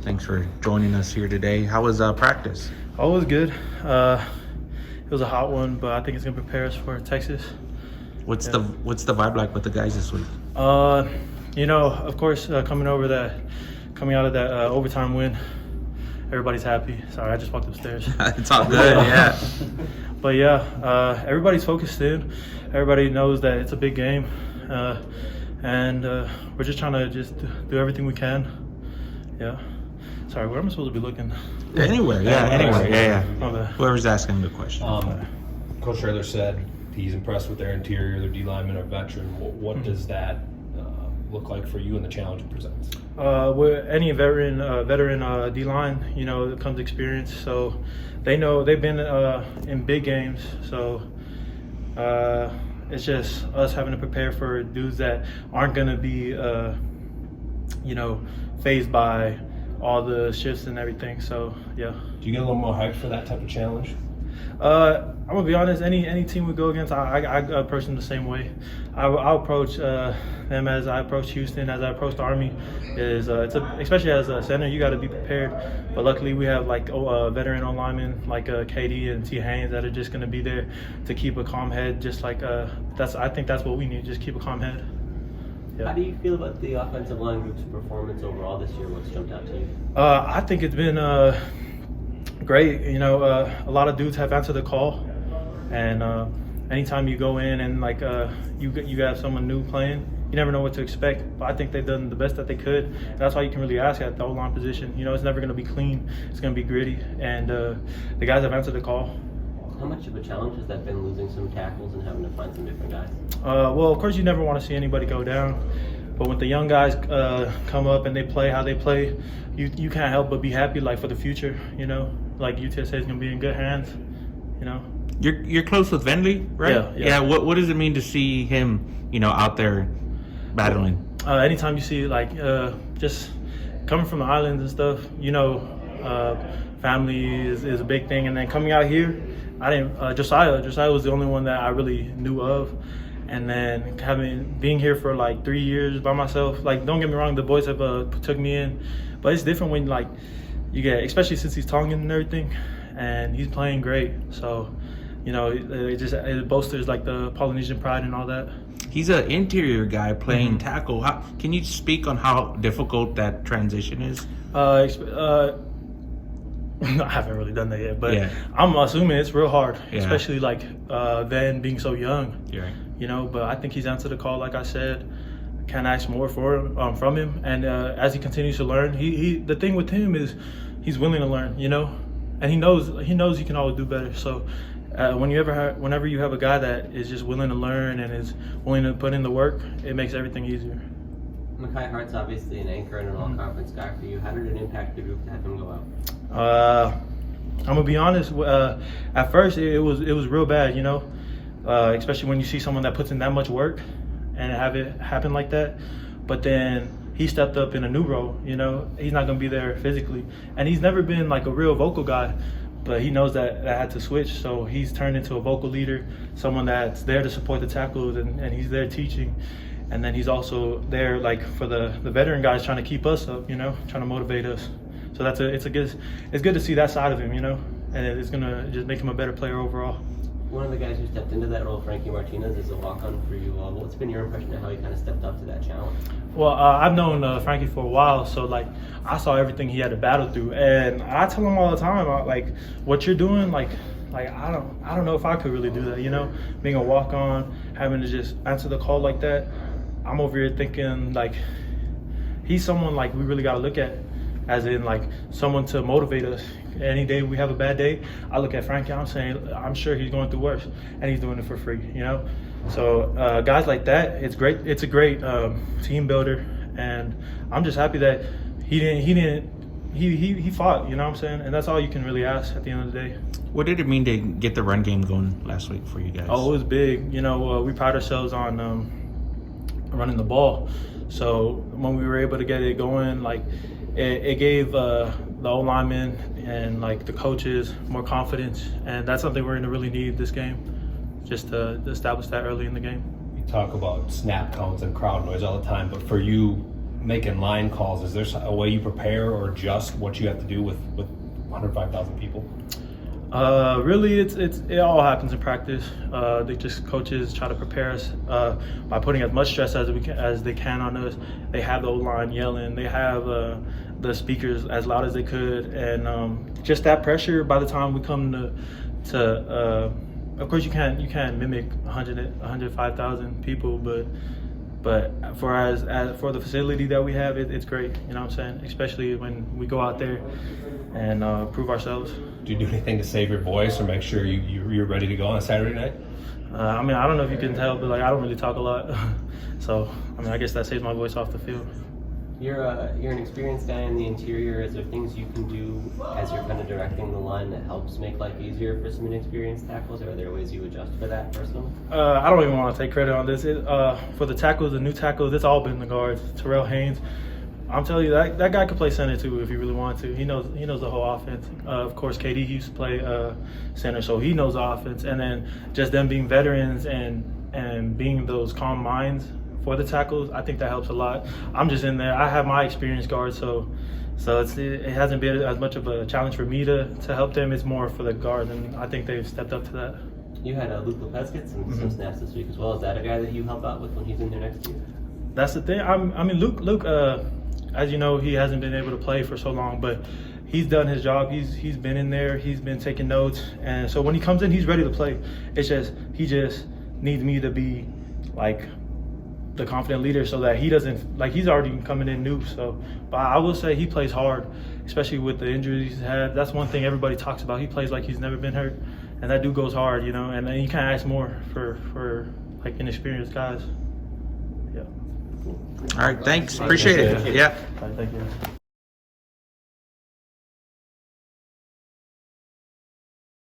Thanks for joining us here today. How was practice? Oh, it was good. It was a hot one, but I think it's gonna prepare us for Texas. What's the vibe like with the guys this week? Of course, coming out of that overtime win, everybody's happy. Sorry, I just walked upstairs. It's all good, yeah. But yeah, everybody's focused in. Everybody knows that it's a big game, and we're just trying to do everything we can. Yeah. Sorry, where am I supposed to be looking? Anywhere, yeah. Okay. Whoever's asking the question. Coach Traylor said he's impressed with their interior, their D linemen are veteran. What does that look like for you and the challenge it presents? With any veteran D line, it comes experience. So they know they've been in big games. So it's just us having to prepare for dudes that aren't gonna be, phased by all the shifts and everything. So yeah. Do you get a little more hyped for that type of challenge? I'm gonna be honest. Any team we go against, I approach them the same way. I'll approach them as I approach Houston, as I approach the Army. Especially as a center, you got to be prepared. But luckily, we have veteran linemen like KD and T. Haynes that are just gonna be there to keep a calm head. Just like I think that's what we need. Just keep a calm head. Yeah. How do you feel about the offensive line group's performance overall this year? What's jumped out to you? I think it's been great. A lot of dudes have answered the call, and anytime you go in and you have someone new playing, you never know what to expect. But I think they've done the best that they could. And that's all you can really ask at the O-line position. It's never going to be clean. It's going to be gritty, and the guys have answered the call. How much of a challenge has that been, losing some tackles and having to find some different guys? Well, of course, you never want to see anybody go down. But when the young guys come up and they play how they play, you can't help but be happy, for the future. Like UTSA is going to be in good hands. You're close with Vendley, right? Yeah. What does it mean to see him, out there battling? Anytime you see just coming from the islands and stuff, family is a big thing. And then coming out here, I didn't. Josiah was the only one that I really knew of. And then being here for 3 years by myself, don't get me wrong, the boys have took me in, but it's different when you get, especially since he's Tongan and everything, and he's playing great. So, it bolsters the Polynesian pride and all that. He's an interior guy playing tackle. Can you speak on how difficult that transition is? I haven't really done that yet, but yeah. I'm assuming it's real hard, yeah. Especially Van being so young. Yeah. But I think he's answered the call, like I said. Can't ask more from him, and as he continues to learn, the thing with him is he's willing to learn, and he knows he can always do better. So whenever you have a guy that is just willing to learn and is willing to put in the work, it makes everything easier. Makai Hart's obviously an anchor and an all-conference guy for you. How did it impact the group to have him go out? I'm gonna be honest. At first, it was real bad, especially when you see someone that puts in that much work and have it happen like that. But then he stepped up in a new role. He's not gonna be there physically, and he's never been a real vocal guy. But he knows that had to switch, so he's turned into a vocal leader, someone that's there to support the tackles, and he's there teaching. And then he's also there for the veteran guys, trying to keep us up, trying to motivate us. So it's good to see that side of him, and it's gonna just make him a better player overall. One of the guys who stepped into that role, Frankie Martinez, is a walk-on for you. What's been your impression of how he kind of stepped up to that challenge? Well, I've known Frankie for a while, so I saw everything he had to battle through, and I tell him all the time, what you're doing, I don't know if I could really do that, being a walk-on, having to just answer the call like that. I'm over here thinking he's someone we really got to look at, as in someone to motivate us. Any day we have a bad day, I look at Frankie, I'm saying I'm sure he's going through worse, and he's doing it for free, So guys like that, it's great. It's a great team builder, and I'm just happy that he fought, what I'm saying, and that's all you can really ask at the end of the day. What did it mean to get the run game going last week for you guys? Oh, it was big. We pride ourselves on running the ball. So when we were able to get it going, it gave the O-linemen and the coaches more confidence, and that's something we're going to really need this game, just to establish that early in the game. You talk about snap counts and crowd noise all the time, but for you, making line calls, is there a way you prepare or adjust what you have to do with 105,000 people? Really, it all happens in practice. Coaches try to prepare us by putting as much stress as they can on us. They have the O-line yelling. They have the speakers as loud as they could, and just that pressure. By the time we come to of course you can't mimic 105,000 people, but for the facility that we have, it's great. You know what I'm saying? Especially when we go out there and prove ourselves. Do you do anything to save your voice or make sure you're ready to go on a Saturday night? I mean, I don't know if you can tell, but I don't really talk a lot. So, I mean, I guess that saves my voice off the field. You're an experienced guy in the interior. Is there things you can do as you're kind of directing the line that helps make life easier for some inexperienced tackles, or are there ways you adjust for that personally? I don't even want to take credit on this. For the tackles, the new tackles, it's all been the guards. Terrell Haynes, I'm telling you, that guy could play center too if he really wanted to. He knows the whole offense. Of course, KD he used to play center, so he knows the offense. And then just them being veterans and being those calm minds for the tackles, I think that helps a lot. I'm just in there. I have my experienced guards, so it hasn't been as much of a challenge for me to help them. It's more for the guards, and I think they've stepped up to that. You had Luke Lopez get some snaps this week as well. Is that a guy that you help out with when he's in there next to you? That's the thing. I mean, Luke. As you know, he hasn't been able to play for so long, but he's done his job. He's been in there. He's been taking notes, and so when he comes in, he's ready to play. It's just he just needs me to be like the confident leader, so that he doesn't he's already coming in new. So, but I will say he plays hard, especially with the injuries he's had. That's one thing everybody talks about. He plays like he's never been hurt, and that dude goes hard, you know. And you can't ask more for like inexperienced guys. Yeah. All right, thanks. Appreciate it. Yeah. All right, thank you.